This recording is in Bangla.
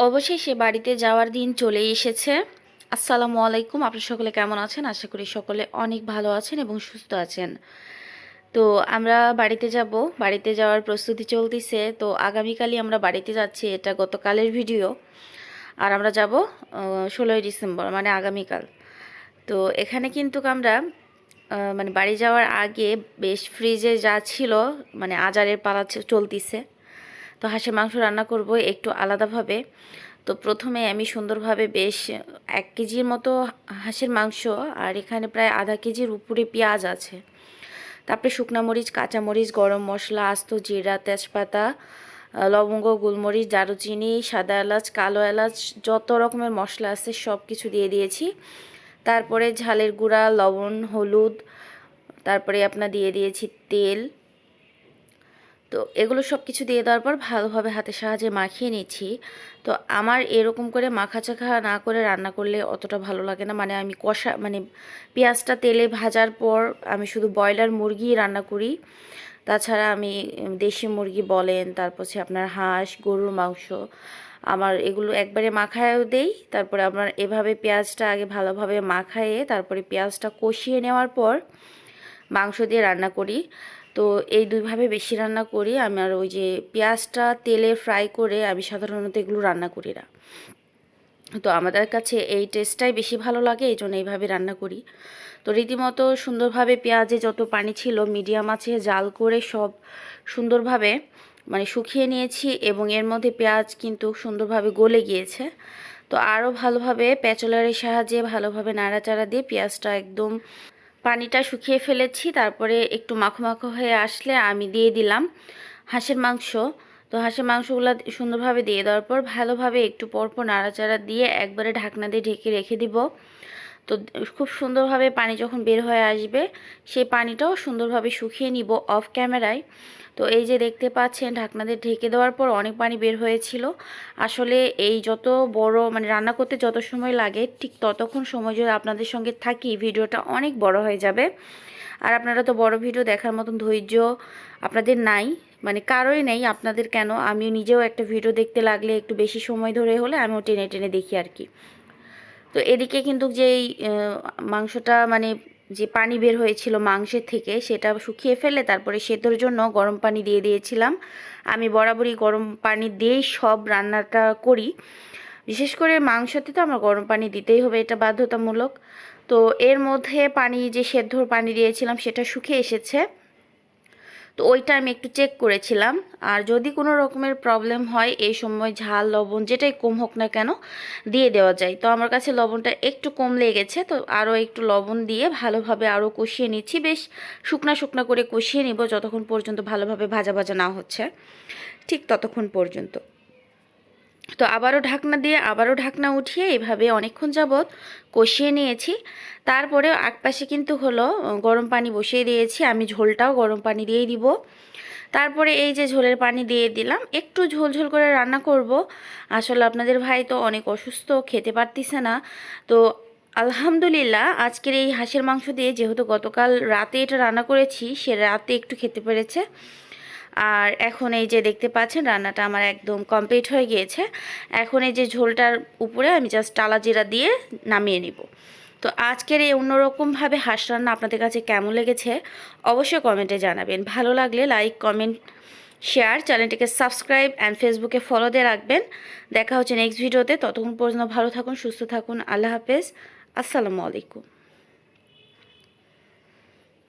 অবশেষে বাড়িতে যাওয়ার দিন চলে এসেছে। আসসালামু আলাইকুম, আপনারা সকলে কেমন আছেন? আশা করি সকলে অনেক ভালো আছেন এবং সুস্থ আছেন। তো আমরা বাড়িতে যাব, বাড়িতে যাওয়ার প্রস্তুতি চলতেছে। তো আগামীকালই আমরা বাড়িতে যাচ্ছি, এটা গতকালের ভিডিও। আর আমরা যাব 16ই ডিসেম্বর, মানে আগামীকাল। তো এখানে কিন্তু আমরা মানে বাড়ি যাওয়ার আগে বেশ ফ্রিজে যা ছিল, মানে আজারের পালা চলতিছে। তো হাঁসের মাংস রান্না করব একটু আলাদাভাবে। তো প্রথমে আমি সুন্দরভাবে বেশ 1 কেজির মতো হাঁসের মাংস, আর এখানে প্রায় আধা কেজির উপরে পেঁয়াজ আছে। তারপরে শুকনা মরিচ, কাঁচামরিচ, গরম মশলা, আস্ত জিরা, তেজপাতা, লবঙ্গ, গোলমরিচ, দারুচিনি, সাদা এলাচ, কালো এলাচ, যত রকমের মশলা আছে সব কিছু দিয়ে দিয়েছি। তারপরে ঝালের গুঁড়া, লবণ, হলুদ, তারপরে আপনার দিয়ে দিয়েছি তেল। তো এগুলো সব কিছু দিয়ে দেওয়ার পর ভালোভাবে হাতের সাহায্যে মাখিয়ে নিচ্ছি। তো আমার এরকম করে মাখাচাখা না করে রান্না করলে অতটা ভালো লাগে না। মানে আমি কষা, মানে পেঁয়াজটা তেলে ভাজার পর আমি শুধু ব্রয়লার মুরগি রান্না করি। তাছাড়া আমি দেশি মুরগি বলেন, তারপর হচ্ছে আপনার হাঁস, গরুর মাংস, আমার এগুলো একবারে মাখায়ও দেই। তারপরে আপনার এভাবে পেঁয়াজটা আগে ভালোভাবে মাখায়ে তারপরে পেঁয়াজটা কষিয়ে নেওয়ার পর মাংস দিয়ে রান্না করি। তো এই দুইভাবে বেশি রান্না করি। আমার ওই যে পেঁয়াজটা তেলে ফ্রাই করে আমি সাধারণত এগুলো রান্না করি না। তো আমাদের কাছে এই টেস্টটাই বেশি ভালো লাগে, এই জন্য এইভাবে রান্না করি। তো রীতিমতো সুন্দরভাবে পেঁয়াজে যত পানি ছিল মিডিয়াম আছে জাল করে সব সুন্দরভাবে মানে শুকিয়ে নিয়েছি, এবং এর মধ্যে পেঁয়াজ কিন্তু সুন্দরভাবে গলে গিয়েছে। তো আরও ভালোভাবে প্যাচলারের সাহায্যে ভালোভাবে নাড়াচাড়া দিয়ে পেঁয়াজটা একদম পানিটা শুকিয়ে ফেলেছি। তারপরে একটু মাখো মাখো হয়ে আসলে আমি দিয়ে দিলাম হাঁসের মাংস। তো হাঁসের মাংসগুলো সুন্দরভাবে দিয়ে দেওয়ার পর ভালোভাবে একটু পরপর নাড়াচাড়া দিয়ে একবারে ঢাকনা দিয়ে ঢেকে রেখে দিব। তো খুব সুন্দরভাবে পানি যখন বের হয়ে আসবে সেই পানিটাও সুন্দরভাবে শুকিয়ে নিব অফ ক্যামেরায়। তো এই যে দেখতে পাচ্ছেন ঢাকনা দিয়ে ঢেকে দেওয়ার পর অনেক পানি বের হয়েছিল। আসলে এই যত বড় মানে রান্না করতে যত সময় লাগে ঠিক ততক্ষণ সময় যদি আপনাদের সঙ্গে থাকি ভিডিওটা অনেক বড় হয়ে যাবে। আর আপনারা তো বড় ভিডিও দেখার মতন ধৈর্য আপনাদের নাই, মানে কারোই নেই, আপনাদের কেন, আমিও নিজেও একটা ভিডিও দেখতে লাগলে একটু বেশি সময় ধরে হলে আমিও টেনে টেনে দেখি আর কি। তো এদিকে কিন্তু যেই মাংসটা মানে যে পানি বের হয়েছিল মাংসের থেকে সেটা শুকিয়ে ফেলে তারপরে সেদ্ধর জন্য গরম পানি দিয়ে দিয়েছিলাম। আমি বরাবরই গরম পানি দিয়েই সব রান্নাটা করি, বিশেষ করে মাংসতে তো আমার গরম পানি দিতেই হবে, এটা বাধ্যতামূলক। তো এর মধ্যে পানি যে সেদ্ধর পানি দিয়েছিলাম সেটা শুকিয়ে এসেছে। তো ওইটা আমি একটু চেক করেছিলাম। আর যদি কোনো রকমের প্রবলেম হয় এই সময় ঝাল লবণ যেটাই কম হোক না কেন দিয়ে দেওয়া যায়। তো আমার কাছে লবণটা একটু কম লেগেছে, তো আরও একটু লবণ দিয়ে ভালোভাবে আরও কষিয়ে নিচ্ছি। বেশ শুকনা শুকনা করে কষিয়ে নিব যতক্ষণ পর্যন্ত ভালোভাবে ভাজা ভাজা না হচ্ছে, ঠিক ততক্ষণ পর্যন্ত। তো আবারও ঢাকনা দিয়ে আবারও ঢাকনা উঠিয়ে এভাবে অনেকক্ষণ যাবৎ কষিয়ে নিয়েছি। তারপরে একপাশে কিন্তু হলো গরম পানি বসিয়ে দিয়েছি, আমি ঝোলটাও গরম পানি দিয়েই দিব। তারপরে এই যে ঝোলের পানি দিয়ে দিলাম, একটু ঝোল ঝোল করে রান্না করব। আসলে আপনাদের ভাই তো অনেক অসুস্থ, খেতে পারতেছে না। তো আলহামদুলিল্লাহ আজকের এই হাঁসের মাংস দিয়ে, যেহেতু গতকাল রাতে এটা রান্না করেছি, সে রাতে একটু খেতে পেরেছে। আর এখন এই যে দেখতে পাচ্ছেন রান্নাটা আমার একদম কমপ্লিট হয়ে গিয়েছে। এখন এই যে ঝোলটার উপরে আমি জাস্ট টালা জিরা দিয়ে নামিয়ে নিব। তো আজকের এই অন্যরকমভাবে হাঁস রান্না আপনাদের কাছে কেমন লেগেছে অবশ্যই কমেন্টে জানাবেন। ভালো লাগলে লাইক, কমেন্ট, শেয়ার, চ্যানেলটিকে সাবস্ক্রাইব অ্যান্ড ফেসবুকে ফলো দিয়ে রাখবেন। দেখা হচ্ছে নেক্সট ভিডিওতে। ততক্ষণ পর্যন্ত ভালো থাকুন, সুস্থ থাকুন। আল্লাহ হাফেজ, আসসালামু আলাইকুম।